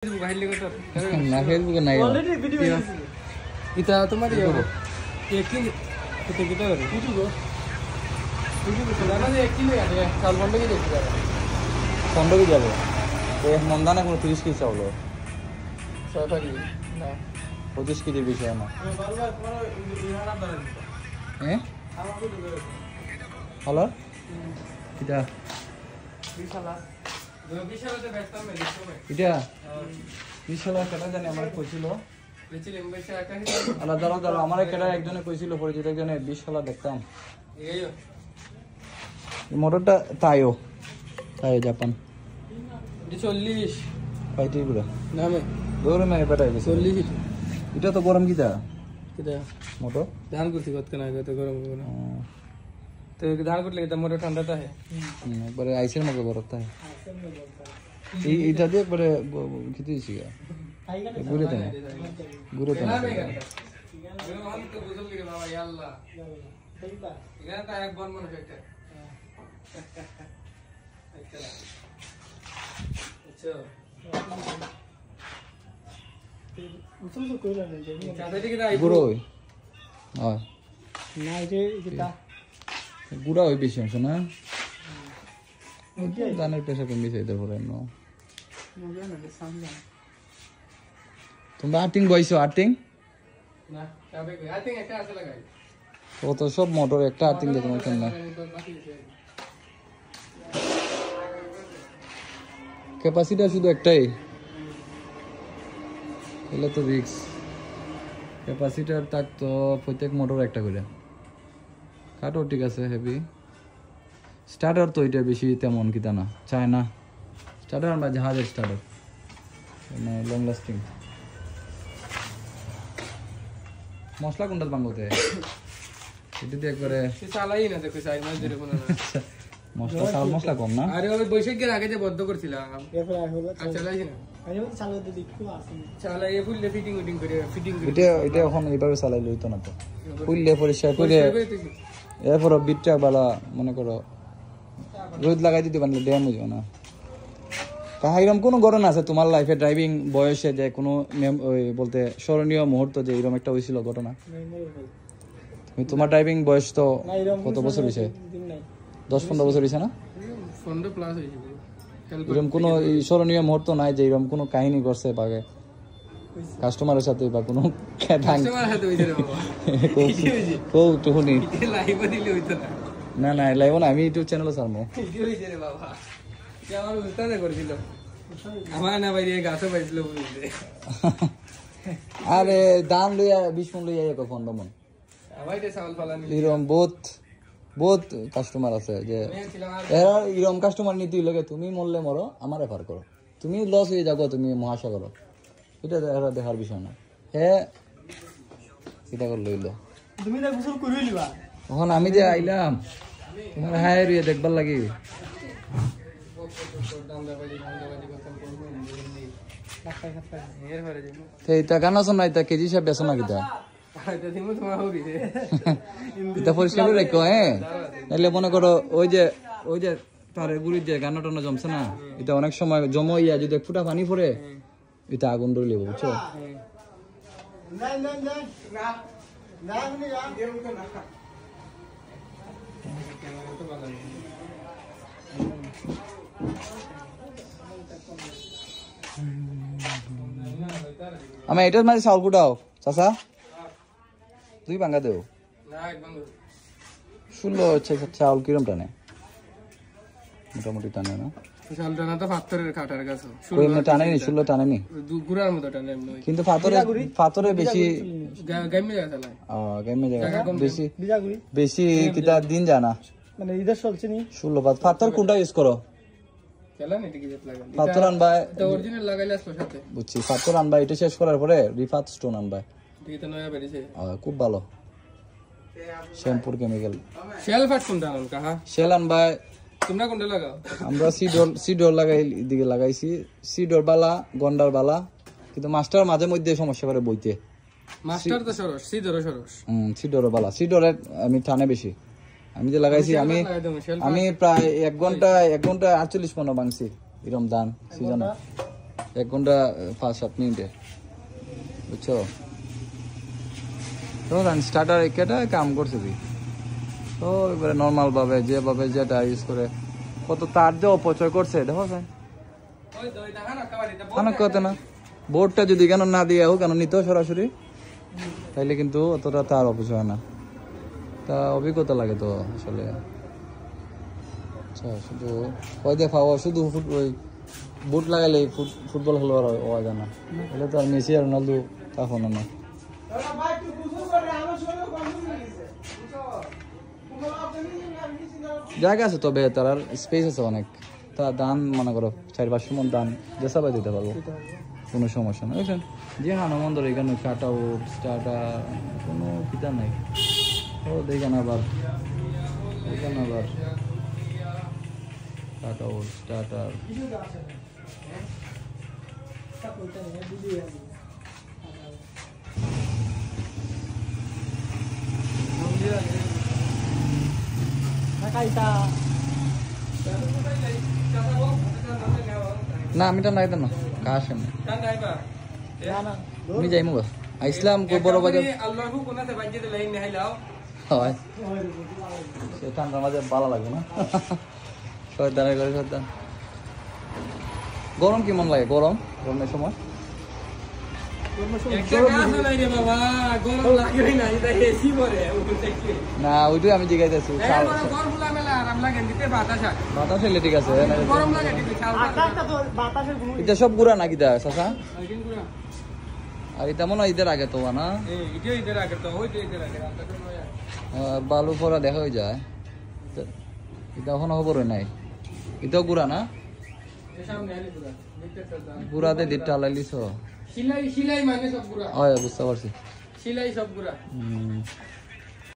না ফেসবুকে নাই অলরেডি ভিডিও এটা তোমার একদিন কত কত ইউটিউব জানা যে একদিন আগে সাল বন্ধ কি দেখতে যাবে বন্ধ কি যাবে এক মন্দানা কোনো 30 কেজি চাউল সরকারি না 25 কেজির বিষয় না হ্যাঁ হ্যালো এটা এটা বিশালা কেটা জানি আমার কইছিল আলাদা আলাদা আমার কেটা একজনে কইছিল পরিচিত একজনে 20 সালা দেখতাম মোটরটা তাইও জাপান 40 পাইতে গুলো নামে দৌড়ে মেরে পেটাই 40 এটা তো গরম কিটা কিটা মোটর ধান করছি কত না তো গরম গরম তো ধান করলে এটা মোটর ঠান্ডাটা হয় একবারে আইসের মতো বরফটা এইটা দিয়ে একবারে খেতে দিছি ঘুরে তো ঘুরে তো গুঁড়ো গুঁড়া হয় বেশি অংশ না ধানের পেশা কমিয়েছে এদের পরে তোমরা আর্টিং বইছো আর্টিং ও তো সব মোটর একটা আর্টিং দেখো না ক্যাপাসিটি শুধু একটাই এগুলো তো রিক্স ক্যাপাসিটার তাক তো প্রত্যেক মোটর একটা করে কাটও ঠিক আছে হেভি স্টার্টার তো এটা বেশি তেমন কিতা না চায় না স্টার্টার আমরা জাহাজের স্টার্টার মানে লং লাস্টিং মশলা কোনটা বাংলাতে এটা দিয়ে একবারে চালাই না দেখো চাই মাস ধরে কোনো না মশলা চাল মশলা কম না আরে ওই বৈশাখের আগে যে বদ্ধ করছিলাম এরপর আর চালাইছি না আরে চালাতে দেখো আসেন চালাই ফুল ফিটিং করে এটা এখন এইভাবে চালাই লইতো না তো ফুললে পরিষ্কার করে এরপর বিটটা বালা মনে করো রোদ লাগাই দিতে পারলে ড্যাম হয়ে যাবে না এরকম কোনো ঘটনা আছে তোমার লাইফে ড্রাইভিং বয়সে যে কোনো বলতে স্মরণীয় মুহূর্ত যে এরকম একটা হয়েছিল ঘটনা তুমি তোমার ড্রাইভিং বয়স তো কত বছর হয়েছে 10-15 বছর হয়েছে না 15 প্লাস হয়েছে এরকম কোনো স্মরণীয় মুহূর্ত নাই যে এরকম কোনো কাহিনী করছে বাগে কাস্টমারের সাথে বা কোনো কাস্টমারের সাথে হইছে রে বাবা কও টুকুনি লাইভ দিলে হইতো না না লাইভ না আমি ইউটিউব চ্যানেলে ছাড়বো কি হইছে রে বাবা কি আমার উস্তাদে করেছিল আমার না ভাই এই গাছে পাইছিল বলতে আরে দাম লইয়া 20 মন লইয়া এক ফোন দমন আমাইতে চাউল ফালানি এরকম বহুত কাস্টমার আছে যে এরা এরকম কাস্টমার নিতে লাগে তুমি মরলে মরো আমার রেফার করো তুমি লস হয়ে যাবো তুমি মহাশা করো এটা দেখার বিষয় না হ্যাঁ এটা করে লইল তুমি না গোসল করিয়ে লিবা এখন আমি যে আইলাম তোমার হায় রিয়ে দেখবার লাগি এটা গানা শোনা এটা কেজি হিসাব বেছো না কিতা এটা পরিষ্কার করে রেখো হ্যাঁ নাহলে মনে করো ওই যে তার গুড়ির যে গানা টানা জমছে না এটা অনেক সময় জমা ইয়া যদি ফুটা পানি পরে এটা আগুন ধরে লেবো বুঝছো আমি এটার মাঝে চাউল কুটাও চাচা তুই ভাঙ্গা দেও 16 চাউল কিরম টানে মোটামুটি টানে না টানেনি 16 টানেনি কিন্তু পাথরে বেশি বেশি কিতা দিন যায় না মানে ইদার চলছে নি 16 পাথর কোনটা ইউজ করো পাথর আনবা অরিজিনাল লাগাইলে সাথে বুঝছি পাথর আনবা এটা শেষ করার পরে রিফাত স্টোন আনবা খুব ভালো শ্যাম্পুর কেমিক্যাল শেল ফাট কোনটা আনন কাহা শেল আনবা তোমরা কোনটা লাগাও আমরা সিডর লাগাই দিকে লাগাইছি সিডর বালা গন্ডার বালা কিন্তু মাস্টার মাঝে মধ্যে সমস্যা করে বইতে মাস্টার তো সরস সিডরও সরস সিডর বালা সিডরের আমি টানে বেশি আমি যে লাগাইছি আমি প্রায় 1 ঘন্টা 48 মিনিট ভাঙছি এরকম ধান সিজনে 1 ঘন্টা 5-7 মিনিটে, বুঝছো? তো স্টার্টার কেটা কাম করছে তুই তো এবারে নর্মাল ভাবে যেভাবে যেটা ইউজ করে কত তার যে অপচয় করছে দেখো যায় কথা না। বোর্ডটা যদি কেন না দিয়ে হোক কেন নিত সরাসরি, তাইলে কিন্তু অতটা তার অপচয় না। তা অভিজ্ঞতা লাগে তো আসলে। আচ্ছা, শুধু ওই দেখাও শুধু ওই বুট লাগাইলে ফুটবল খেলোয়াড় হওয়া যায় না, তাহলে তো আর মেসি আর রোনালদো তখন না। জায়গা আছে তবে তার আর স্পেস আছে অনেক, তা দান মনে করো 4-5 মন দান যেসাবে দিতে পারবো, কোনো সমস্যা নেই। বুঝছেন যে আনন্দ এখানে কাট আউট স্টার্টার কোনো পিতা নাই। ও দেখেন আবার কাট আউট স্টার্টার না আমিটা নাই তো না কাশ এমনি আমি যাইমু গা আইসলাম বড় বাজার হয় সে ঠান্ডার মাঝে ভালো লাগবে না শয়তানের করে শয়তান। গরম কেমন লাগে? গরমের সময় না ওইটাই আমি জিজ্ঞাসা বাতাস এলে ঠিক আছে। এটা সব গুড়া নাকি দা চাচা? আর এটা মনে হয় ঈদের আগে তো না, বালু পরা দেখা হয়ে যায়। এটা এখনো খবর নাই, এটাও গুড়া না? গুড়াতে দিকটা আলাইলিস, বুঝতে পারছি।